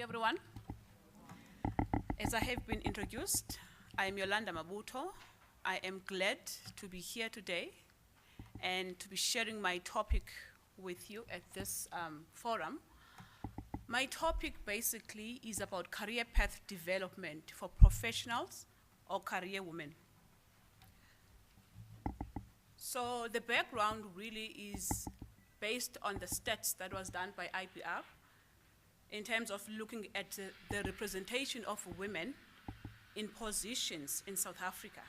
everyone. As I have been introduced, I am Yolanda Mabuto. I am glad to be here today and to be sharing my topic with you at this forum. My topic basically is about career path development for professionals or career women. So the background really is based on the stats that was done by IPR in terms of looking at the representation of women in positions in South Africa.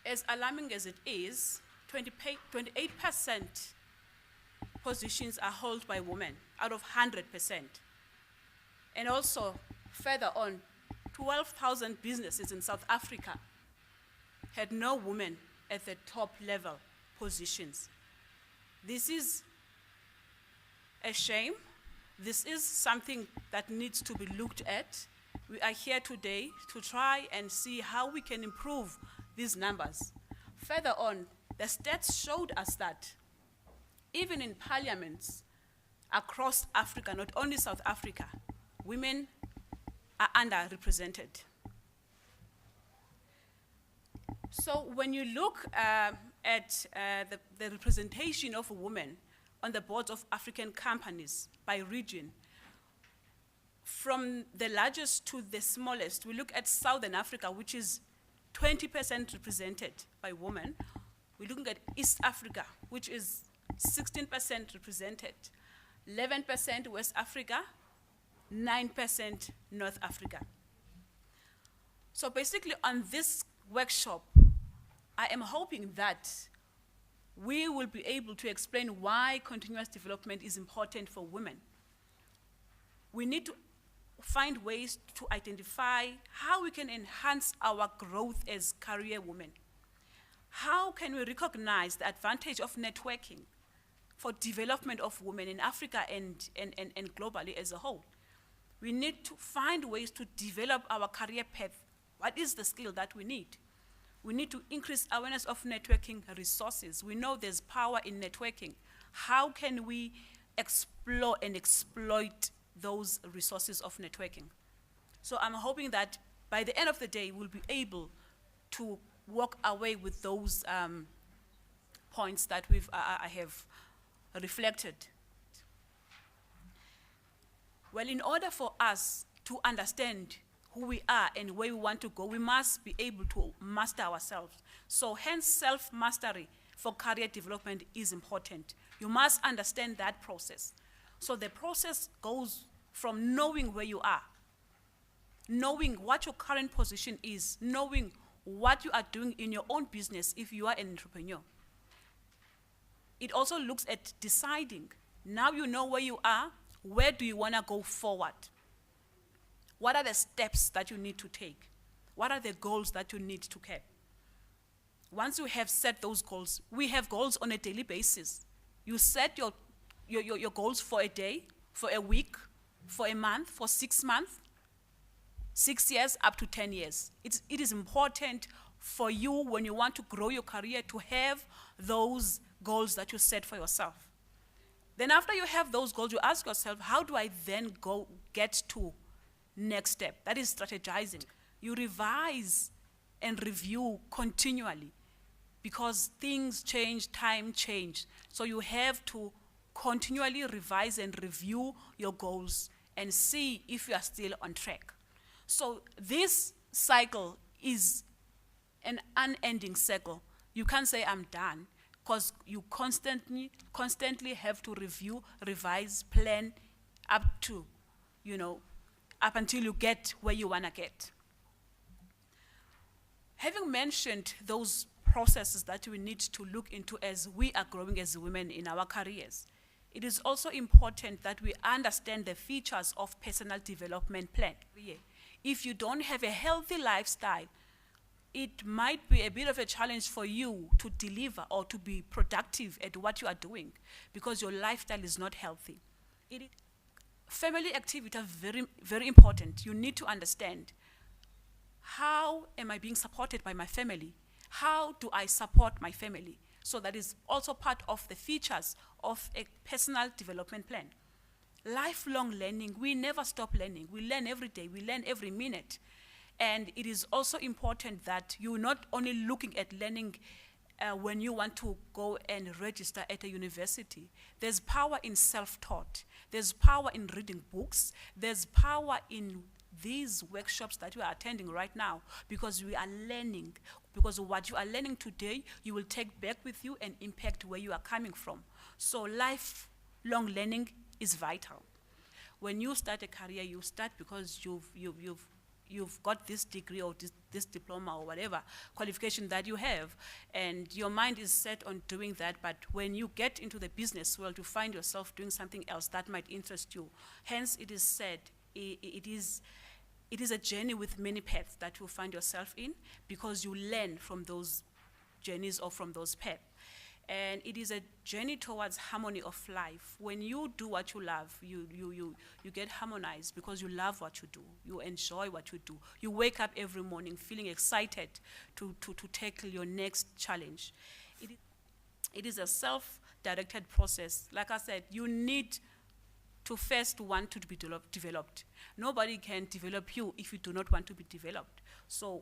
As alarming as it is, 28% positions are held by women out of 100%. And also, further on, 12,000 businesses in South Africa had no women at the top level positions. This is a shame. This is something that needs to be looked at. We are here today to try and see how we can improve these numbers. Further on, the stats showed us that even in parliaments across Africa, not only South Africa, women are underrepresented. So when you look at the representation of women on the boards of African companies by region, from the largest to the smallest, we look at Southern Africa, which is 20% represented by women. We're looking at East Africa, which is 16% represented, 11% West Africa, 9% North Africa. So basically on this workshop, I am hoping that we will be able to explain why continuous development is important for women. We need to find ways to identify how we can enhance our growth as career women. How can we recognize the advantage of networking for development of women in Africa and globally as a whole? We need to find ways to develop our career path. What is the skill that we need? We need to increase awareness of networking resources. We know there's power in networking. How can we explore and exploit those resources of networking? So I'm hoping that by the end of the day, we'll be able to walk away with those points that I have reflected. Well, in order for us to understand who we are and where we want to go, we must be able to master ourselves. So hence self-mastery for career development is important. You must understand that process. So the process goes from knowing where you are, knowing what your current position is, knowing what you are doing in your own business if you are an entrepreneur. It also looks at deciding. Now you know where you are, where do you want to go forward? What are the steps that you need to take? What are the goals that you need to keep? Once you have set those goals, we have goals on a daily basis. You set your goals for a day, for a week, for a month, for 6 months, 6 years, up to 10 years. It is important for you when you want to grow your career to have those goals that you set for yourself. Then after you have those goals, you ask yourself, how do I then get to next step? That is strategizing. You revise and review continually because things change, time change. So you have to continually revise and review your goals and see if you are still on track. So this cycle is an unending cycle. You can't say I'm done because you constantly have to review, revise, plan up to, up until you get where you want to get. Having mentioned those processes that we need to look into as we are growing as women in our careers, it is also important that we understand the features of personal development plan. If you don't have a healthy lifestyle, it might be a bit of a challenge for you to deliver or to be productive at what you are doing because your lifestyle is not healthy. Family activities are very, very important. You need to understand, how am I being supported by my family? How do I support my family? So that is also part of the features of a personal development plan. Lifelong learning, we never stop learning. We learn every day, we learn every minute. And it is also important that you're not only looking at learning when you want to go and register at a university. There's power in self-taught. There's power in reading books. There's power in these workshops that we are attending right now, because we are learning. Because what you are learning today, you will take back with you and impact where you are coming from. So lifelong learning is vital. When you start a career, you start because you've got this degree or this diploma or whatever qualification that you have, and your mind is set on doing that. But when you get into the business world, you find yourself doing something else that might interest you. Hence, it is said, it is a journey with many paths that you find yourself in, because you learn from those journeys or from those paths. And it is a journey towards harmony of life. When you do what you love, you get harmonized because you love what you do. You enjoy what you do. You wake up every morning feeling excited to tackle your next challenge. It is a self-directed process. Like I said, you need to first want to be developed. Nobody can develop you if you do not want to be developed. So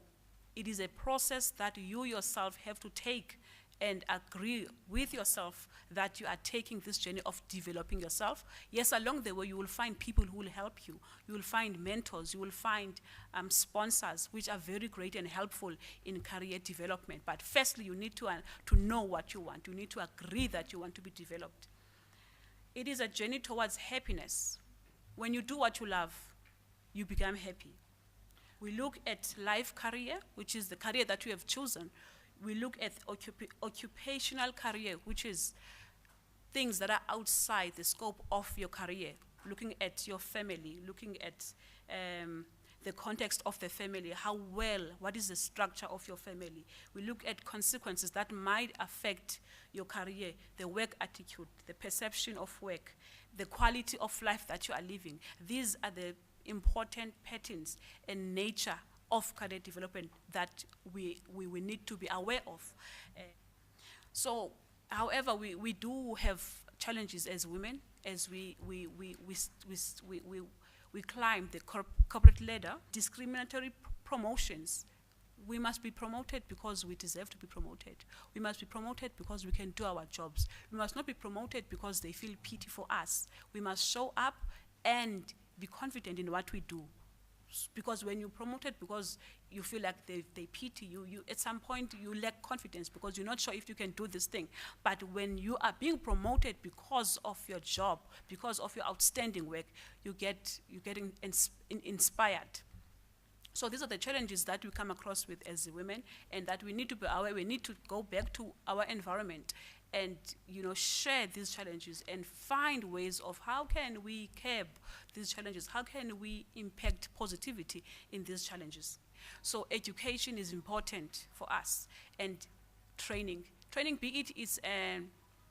it is a process that you yourself have to take and agree with yourself that you are taking this journey of developing yourself. Yes, along the way you will find people who will help you. You will find mentors, you will find sponsors, which are very great and helpful in career development. But firstly, you need to know what you want. You need to agree that you want to be developed. It is a journey towards happiness. When you do what you love, you become happy. We look at life career, which is the career that you have chosen. We look at occupational career, which is things that are outside the scope of your career, looking at your family, looking at the context of the family, what is the structure of your family. We look at consequences that might affect your career, the work attitude, the perception of work, the quality of life that you are living. These are the important patterns and nature of career development that we need to be aware of. So, however, we do have challenges as women as we climb the corporate ladder. Discriminatory promotions. We must be promoted because we deserve to be promoted. We must be promoted because we can do our jobs. We must not be promoted because they feel pity for us. We must show up and be confident in what we do. Because when you're promoted because you feel like they pity you, at some point you lack confidence because you're not sure if you can do this thing. But when you are being promoted because of your job, because of your outstanding work, you're getting inspired. So these are the challenges that we come across with as women, and that we need to be aware. We need to go back to our environment and share these challenges and find ways of how can we curb these challenges, how can we impact positivity in these challenges. So education is important for us, and training, be it is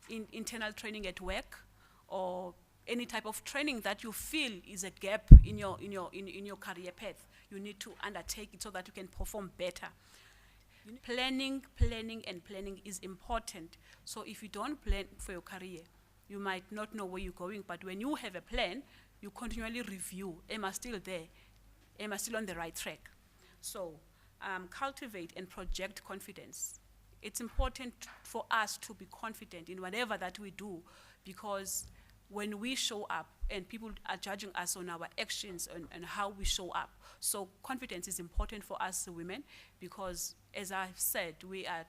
internal training at work or any type of training that you feel is a gap in your career path. You need to undertake it so that you can perform better. Planning is important. So if you don't plan for your career, you might not know where you're going. But when you have a plan, you continually review, am I still there? Am I still on the right track? So cultivate and project confidence. It's important for us to be confident in whatever that we do, because when we show up and people are judging us on our actions and how we show up. So confidence is important for us women, because as I've said, we are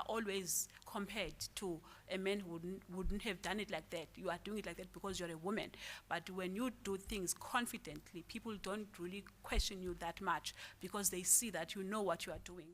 always compared to a man who wouldn't have done it like that. You are doing it like that because you're a woman. But when you do things confidently, people don't really question you that much because they see that you know what you are doing.